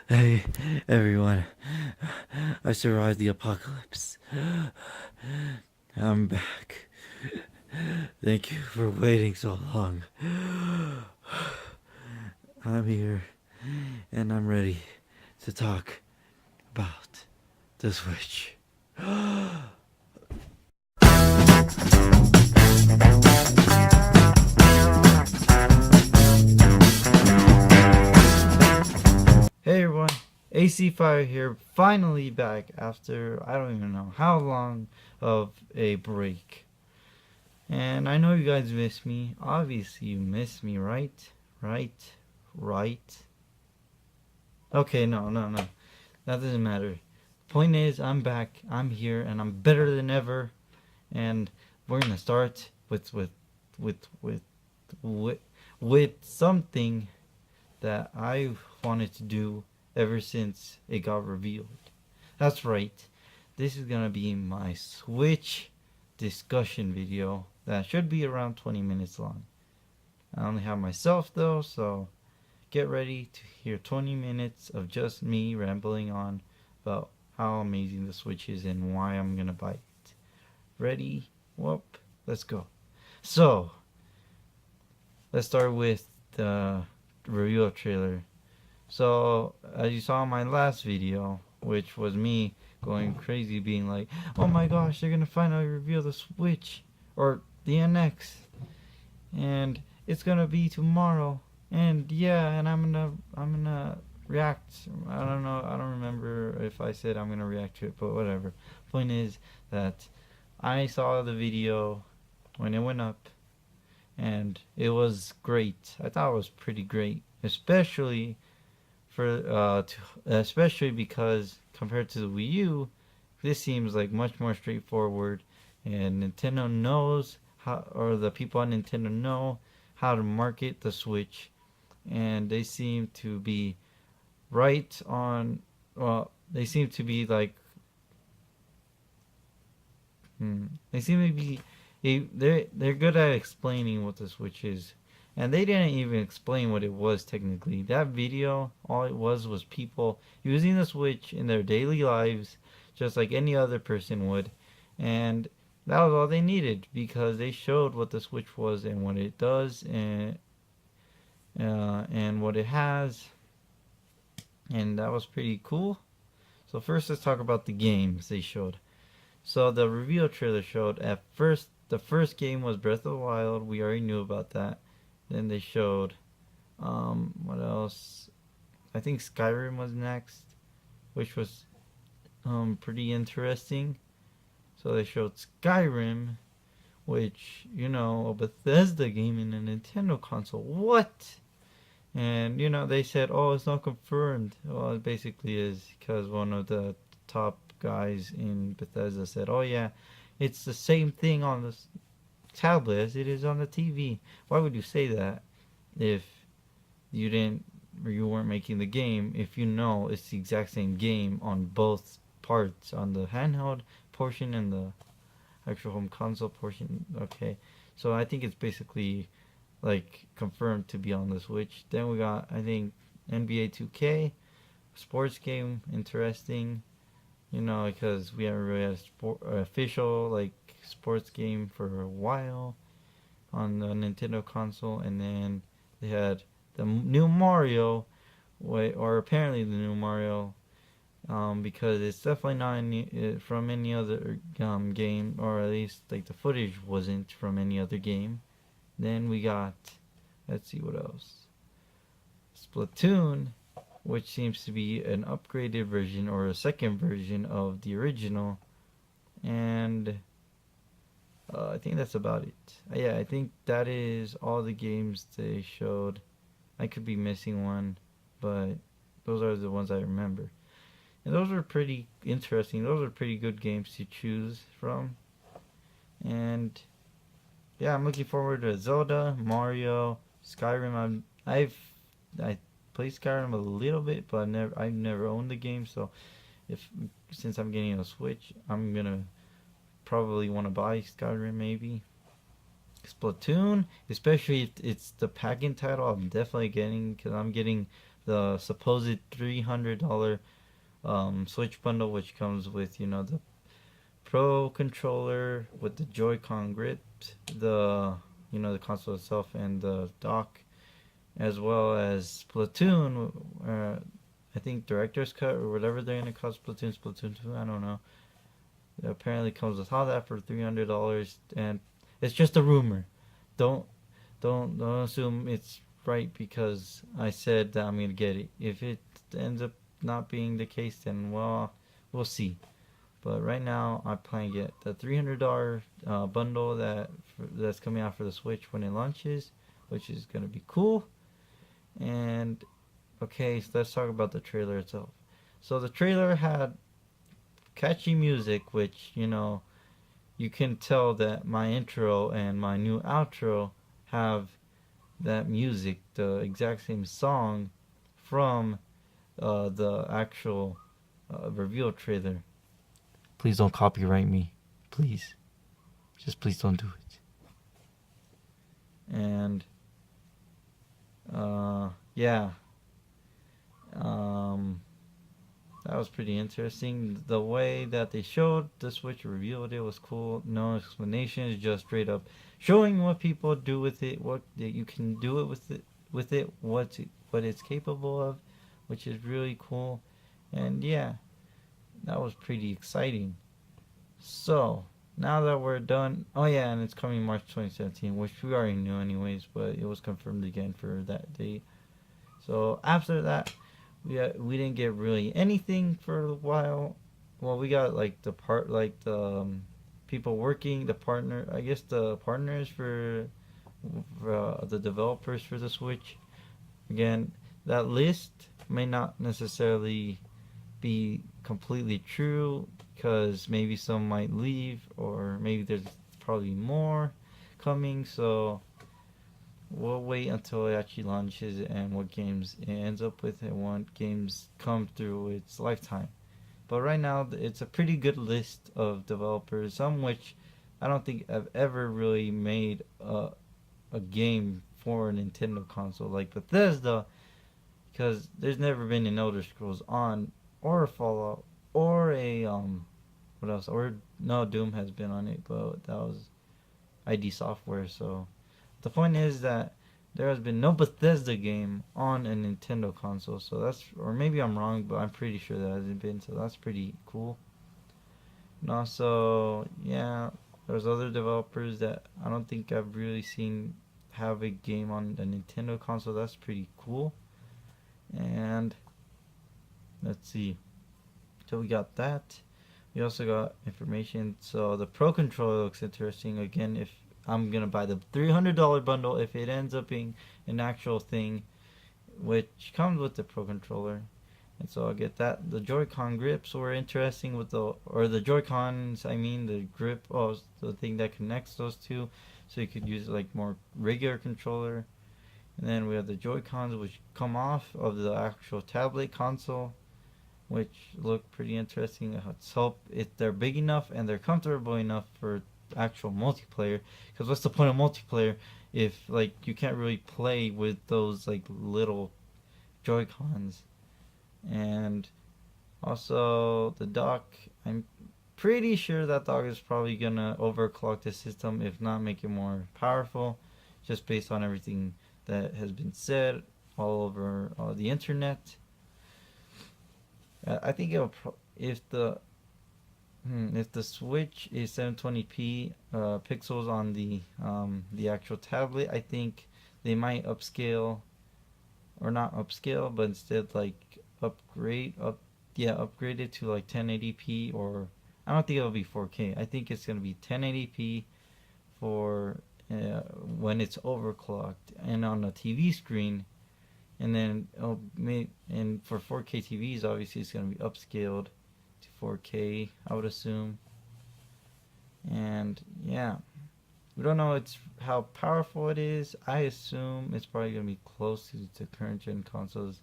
Hey, everyone. I survived the apocalypse. I'm back. Thank you for waiting so long. I'm here, and I'm ready to talk about the Switch. Hey everyone, AC Fire here, finally back after I don't even know how long of a break. And I know you guys miss me. Obviously, you miss me, right? Right? Right? Okay, no. That doesn't matter. Point is, I'm back, I'm here, and I'm better than ever. And we're gonna start with with with, with something that I wanted to do ever since it got revealed. That's right. This is gonna be my Switch discussion video that should be around 20 minutes long. I only have myself though, so get ready to hear 20 minutes of just me rambling on about how amazing the Switch is and why I'm gonna buy it. Ready? Whoop, let's go. So, let's start with the review of trailer. So, as you saw in my last video, which was me going crazy, being like, "Oh my gosh, they're gonna finally reveal the Switch or the NX, and it's gonna be tomorrow." And yeah, and I'm gonna react. I don't know. I don't remember if I said I'm gonna react to it, but whatever. Point is that I saw the video when it went up, and it was great. I thought it was pretty great, especially because compared to the Wii U, this seems like much more straightforward, and Nintendo knows how, or the people on Nintendo know how to market the Switch, and they seem to be right on. Well, they seem to be like, they seem to be, they're good at explaining what the Switch is. And they didn't even explain what it was technically. That video, all it was people using the Switch in their daily lives, just like any other person would. And that was all they needed because they showed what the Switch was and what it does and what it has. And that was pretty cool. So first, let's talk about the games they showed. So the reveal trailer showed at first the first game was Breath of the Wild. We already knew about that. Then they showed what else? I think Skyrim was next, which was pretty interesting. So they showed Skyrim, which a Bethesda game in a Nintendo console. What? And they said, "Oh, it's not confirmed." Well, it basically is because one of the top guys in Bethesda said, "Oh yeah, it's the same thing on the tablet as it is on the TV." Why would you say that if you didn't or you weren't making the game? If you know it's the exact same game on both parts, on the handheld portion and the actual home console portion. Okay, so I think it's basically like confirmed to be on the Switch. Then we got, I think, NBA 2K, sports game, interesting. Because we haven't really had a official like sports game for a while on the Nintendo console. And then they had the new Mario, or apparently the new Mario, because it's definitely not from any other game, or at least like the footage wasn't from any other game. Then we got, let's see what else, Splatoon, which seems to be an upgraded version or a second version of the original. And I think that's about it. Yeah, I think that is all the games they showed. I could be missing one, but those are the ones I remember. And those were pretty interesting. Those are pretty good games to choose from. And yeah, I'm looking forward to Zelda, Mario, Skyrim. I played Skyrim a little bit, but I've never owned the game. So since I'm getting a Switch, I'm gonna probably want to buy Skyrim maybe. Splatoon, especially if it's the pack-in title, I'm definitely getting, because I'm getting the supposed $300 Switch bundle, which comes with, you know, the Pro controller with the Joy-Con grips, the, you know, the console itself and the dock, as well as Splatoon. I think Director's Cut or whatever they're gonna call Splatoon, Splatoon 2. I don't know. It apparently comes with all that for $300, and it's just a rumor. Don't don't assume it's right because I said that I'm gonna get it. If it ends up not being the case, then well, we'll see. But right now, I plan to get the $300 bundle that's coming out for the Switch when it launches, which is gonna be cool. And okay, so let's talk about the trailer itself. So the trailer had catchy music, which, you know, you can tell that my intro and my new outro have that music, the exact same song from the actual reveal trailer. Please don't copyright me. Please. Just please don't do it. And yeah. That was pretty interesting. The way that they showed the Switch, revealed it, was cool. No explanations, just straight up showing what people do with it, what you can do it with it, what it's capable of, which is really cool. And yeah, that was pretty exciting. So now that we're done, oh yeah, and it's coming March 2017, which we already knew anyways, but it was confirmed again for that date. So after that, we didn't get really anything for a while. Well, we got like the people working, the partner, I guess the partners for the developers for the Switch. Again, that list may not necessarily be completely true because maybe some might leave, or maybe there's probably more coming. So we'll wait until it actually launches and what games it ends up with and what games come through its lifetime. But right now, it's a pretty good list of developers, some which I don't think have ever really made a game for a Nintendo console like Bethesda, because there's never been an Elder Scrolls on, or a Fallout, or a what else? Or no, Doom has been on it, but that was ID Software. So the point is that there has been no Bethesda game on a Nintendo console. So that's, or maybe I'm wrong, but I'm pretty sure that hasn't been. So that's pretty cool. And also, yeah, there's other developers that I don't think I've really seen have a game on the Nintendo console. That's pretty cool. And let's see. So we got that. We also got information. So the Pro controller looks interesting. Again, if I'm gonna buy the $300 bundle, if it ends up being an actual thing, which comes with the Pro controller, and so I'll get that. The Joy-Con grips were interesting with the Joy-Cons. I mean the grip. Oh, the thing that connects those two, so you could use like more regular controller. And then we have the Joy-Cons, which come off of the actual tablet console, which look pretty interesting. Let's hope if they're big enough and they're comfortable enough for actual multiplayer. Because what's the point of multiplayer if like you can't really play with those like little Joy-Cons? And also the dock, I'm pretty sure that dock is probably gonna overclock the system, if not make it more powerful, just based on everything that has been said all over the internet. I think if the Switch is 720p pixels on the actual tablet, I think they might upscale, or not upscale, but instead like upgrade it to like 1080p, or I don't think it'll be 4K. I think it's gonna be 1080p for when it's overclocked and on a TV screen, and then and for 4K TVs, obviously it's gonna be upscaled to 4K, I would assume. And yeah, we don't know how powerful it is. I assume it's probably gonna be close to current gen consoles.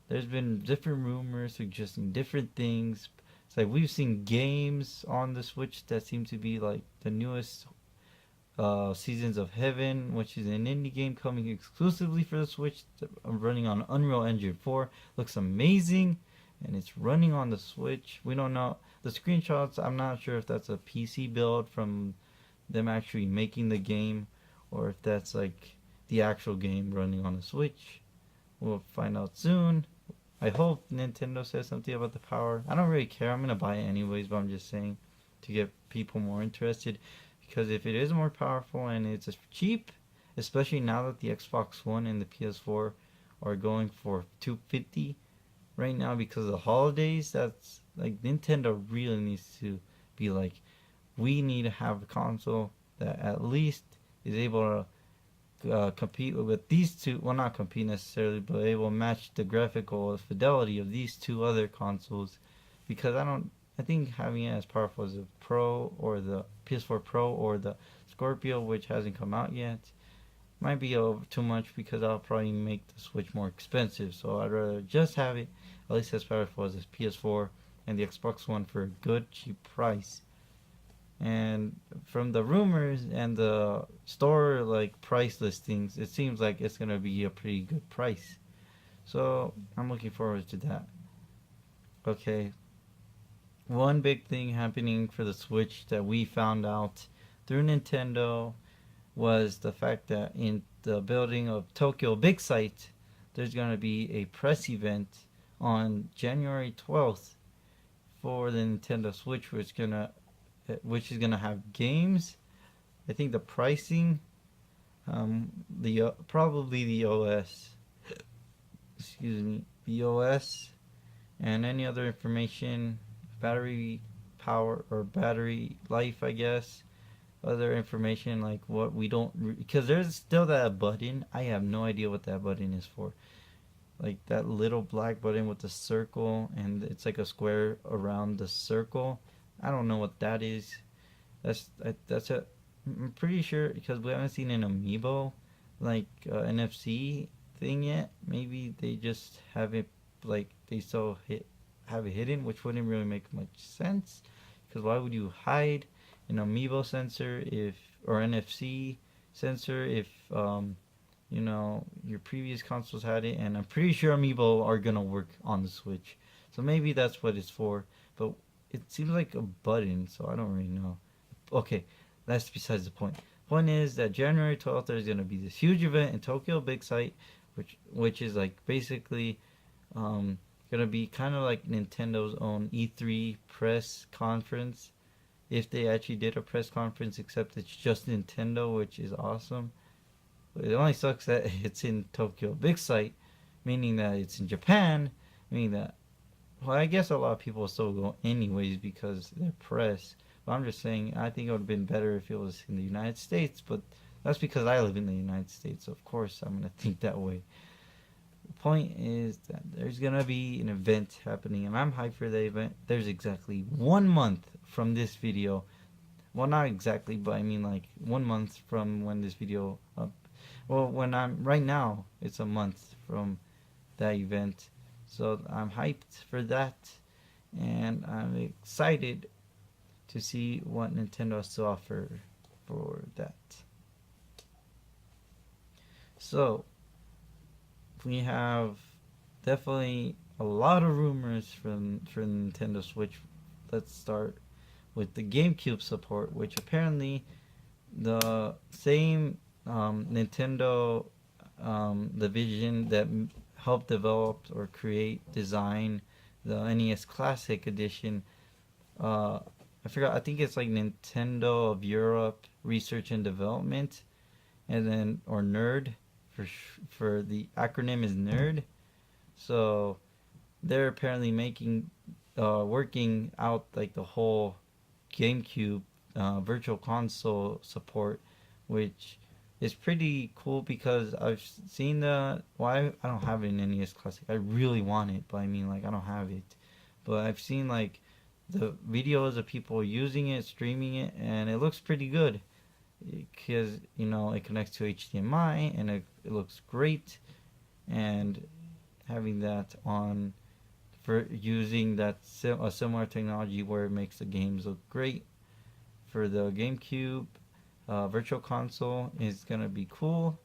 There's been different rumors suggesting different things. It's like we've seen games on the Switch that seem to be like the newest Seasons of Heaven, which is an indie game coming exclusively for the Switch, running on Unreal Engine 4. Looks amazing, and it's running on the Switch. We don't know the screenshots. I'm not sure if that's a PC build from them actually making the game, or if that's like the actual game running on the Switch. We'll find out soon. I hope Nintendo says something about the power. I don't really care. I'm gonna buy it anyways, but I'm just saying to get people more interested. Because if it is more powerful and it's cheap, especially now that the Xbox One and the PS4 are going for $250 right now because of the holidays, that's like Nintendo really needs to be like, we need to have a console that at least is able to compete with these two. Well, not compete necessarily, but able to match the graphical fidelity of these two other consoles. Because I think having it as powerful as the Pro or the PS4 Pro or the Scorpio, which hasn't come out yet, might be too much because I'll probably make the Switch more expensive. So I'd rather just have it at least as powerful as the PS4 and the Xbox One for a good, cheap price. And from the rumors and the store like price listings, it seems like it's gonna be a pretty good price. So I'm looking forward to that. Okay, one big thing happening for the Switch that we found out through Nintendo was the fact that in the building of Tokyo Big Sight, there's going to be a press event on January 12th for the Nintendo Switch, which is gonna have games. I think the pricing, the probably the OS, excuse me, the OS, and any other information, battery power or battery life, I guess. Other information like what we don't, because there's still that button. I have no idea what that button is for. Like that little black button with the circle, and it's like a square around the circle. I don't know what that is. That's a. I'm pretty sure because we haven't seen an amiibo like NFC thing yet. Maybe they just have it like they still have it hidden, which wouldn't really make much sense. Because why would you hide an amiibo sensor if or NFC sensor if your previous consoles had it? And I'm pretty sure amiibo are gonna work on the Switch, so maybe that's what it's for. But it seems like a button, so I don't really know. Okay, that's besides the point. Point is that January 12th there's gonna be this huge event in Tokyo Big Sight, which is like basically gonna be kind of like Nintendo's own E3 press conference. If they actually did a press conference, except it's just Nintendo, which is awesome. It only sucks that it's in Tokyo Big Sight, meaning that it's in Japan, meaning that, well, I guess a lot of people still go anyways because they're press. But I'm just saying, I think it would have been better if it was in the United States, but that's because I live in the United States, so of course I'm going to think that way. The point is that there's going to be an event happening, and I'm hyped for the event. There's exactly 1 month from this video. Well, not exactly, but I mean like 1 month from when this video up. Well, right now, it's a month from that event. So I'm hyped for that, and I'm excited to see what Nintendo has to offer for that. So we have definitely a lot of rumors for Nintendo Switch. Let's start with the GameCube support, which apparently the same Nintendo division that helped develop or design the NES Classic Edition. I forgot. I think it's like Nintendo of Europe Research and Development, and then or NERD for the acronym is NERD. So they're apparently working out like the whole GameCube Virtual Console support, which is pretty cool because I've seen I don't have an NES Classic. I really want it, but I mean like I don't have it. But I've seen like the videos of people using it, streaming it, and it looks pretty good because it connects to HDMI and it looks great. And having that on for using a similar technology where it makes the games look great for the GameCube, Virtual Console is gonna be cool,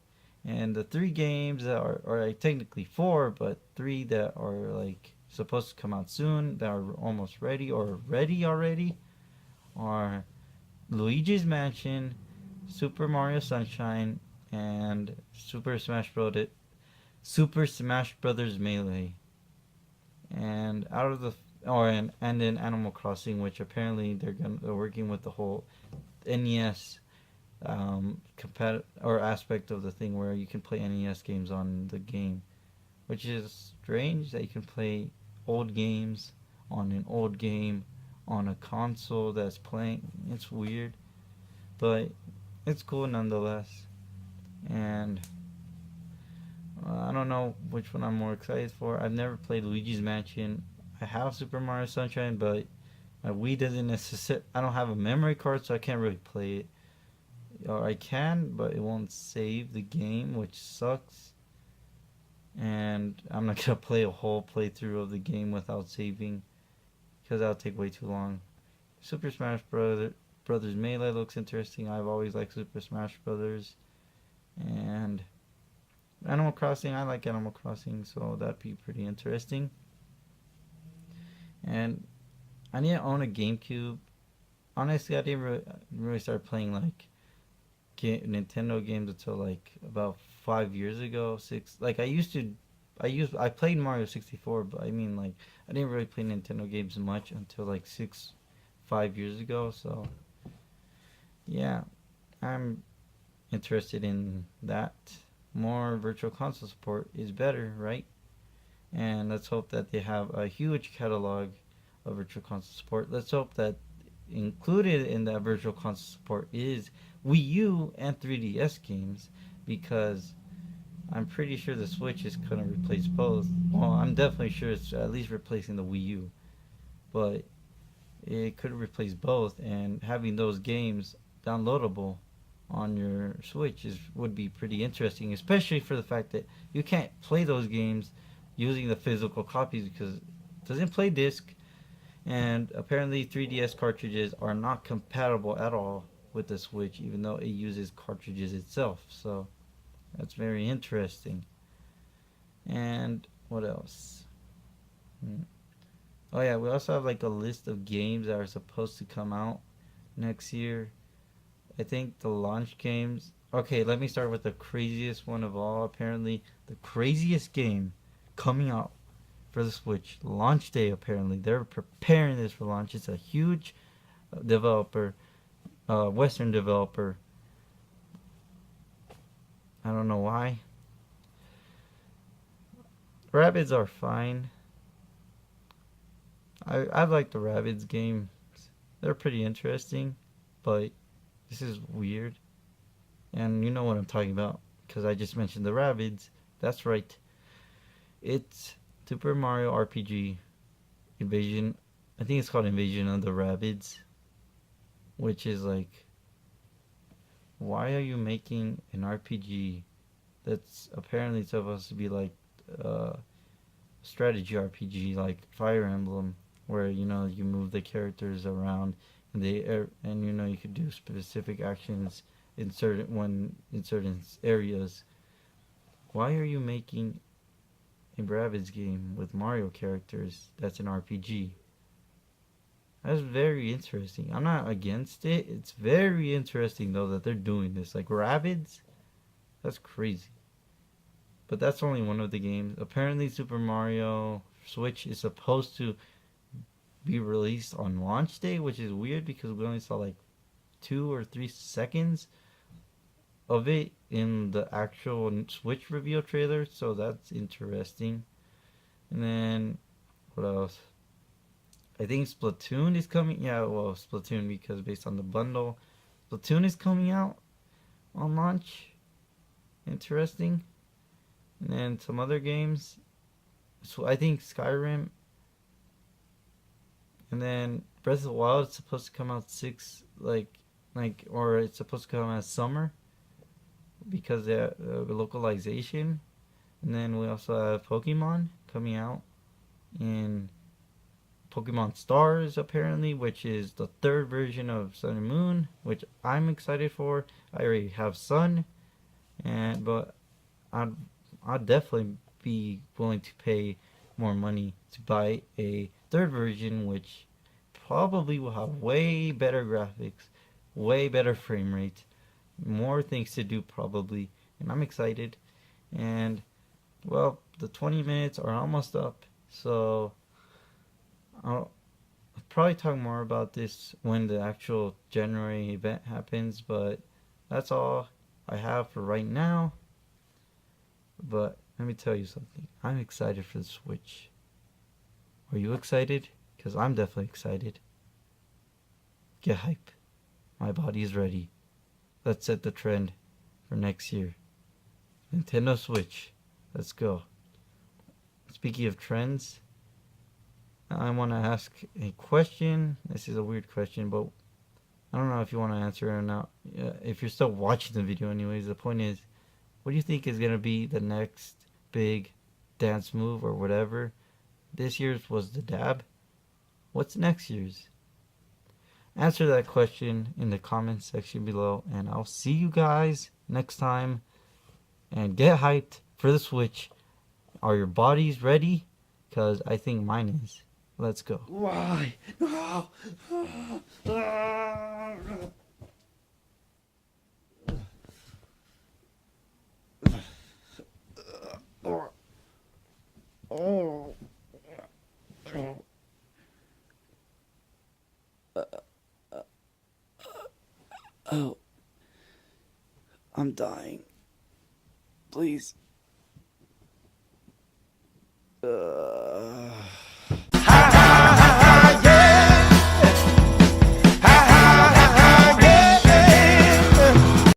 and the three games that are, or like technically four, but three that are like supposed to come out soon that are almost ready or ready already are Luigi's Mansion, Super Mario Sunshine, and Super Smash Brothers Melee. And out of the and then Animal Crossing, which apparently they're working with the whole NES or aspect of the thing where you can play NES games on the game, which is strange that you can play old games on an old game on a console that's playing. It's weird, but it's cool nonetheless. And I don't know which one I'm more excited for. I've never played Luigi's Mansion. I have Super Mario Sunshine, but my Wii doesn't necessarily. I don't have a memory card, so I can't really play it. Or I can, but it won't save the game, which sucks. And I'm not gonna play a whole playthrough of the game without saving, because that'll take way too long. Super Smash Brothers Melee looks interesting. I've always liked Super Smash Brothers, and Animal Crossing. I like Animal Crossing, so that'd be pretty interesting. And I need to own a GameCube. Honestly, I didn't really start playing like Nintendo games until like about 5 years ago. Six. Like I played Mario 64, but I mean like I didn't really play Nintendo games much until like 5 years ago. So yeah, I'm interested in that. More virtual console support is better, right? And let's hope that they have a huge catalog of virtual console support. Let's hope that included in that virtual console support is Wii U and 3DS games, because I'm pretty sure the Switch is going to replace both. Well, I'm definitely sure it's at least replacing the Wii U, but it could replace both, and having those games downloadable on your Switch would be pretty interesting, especially for the fact that you can't play those games using the physical copies because it doesn't play disc, and apparently 3DS cartridges are not compatible at all with the Switch, even though it uses cartridges itself. So that's very interesting. And what else? Oh yeah, we also have like a list of games that are supposed to come out next year. I think the launch games. Okay, let me start with the craziest one of all. Apparently, the craziest game coming out for the Switch launch day. Apparently, they're preparing this for launch. It's a huge developer, Western developer. I don't know why. Rabbids are fine. I like the Rabbids games. They're pretty interesting, but this is weird. And you know what I'm talking about because I just mentioned the Rabbids. That's right. It's Super Mario RPG Invasion. I think it's called Invasion of the Rabbids, which is like, why are you making an RPG that's apparently supposed to be like strategy RPG like Fire Emblem, where you move the characters around and you could do specific actions in certain areas. Why are you making a Rabbids game with Mario characters that's an RPG? That's very interesting. I'm not against it. It's very interesting though that they're doing this. Like Rabbids, that's crazy. But that's only one of the games. Apparently Super Mario Switch is supposed to be released on launch day, which is weird because we only saw like 2 or 3 seconds of it in the actual Switch reveal trailer, so that's interesting. And then what else? I think Splatoon is coming. Yeah, well, Splatoon because based on the bundle, Splatoon is coming out on launch. Interesting. And then some other games. So I think Skyrim. And then Breath of the Wild is supposed to come out or it's supposed to come out summer because of localization. And then we also have Pokemon coming out in Pokemon Stars apparently, which is the third version of Sun and Moon, which I'm excited for. I already have Sun, but I'd I'd definitely be willing to pay more money to buy a third version, which probably will have way better graphics, way better frame rate, more things to do probably, and I'm excited. And well, the 20 minutes are almost up, so I'll probably talk more about this when the actual January event happens, but that's all I have for right now. But let me tell you something. I'm excited for the Switch. Are you excited? Because I'm definitely excited. Get hype. My body is ready. Let's set the trend for next year. Nintendo Switch. Let's go. Speaking of trends, I want to ask a question. This is a weird question, but I don't know if you want to answer it or not. If you're still watching the video, anyways, the point is, what do you think is going to be the next big dance move or whatever? This year's was the dab. What's next year's? Answer that question in the comments section below, and I'll see you guys next time. And get hyped for the Switch. Are your bodies ready? Because I think mine is. Let's go. Why? No. Oh. Oh. I'm dying. Please.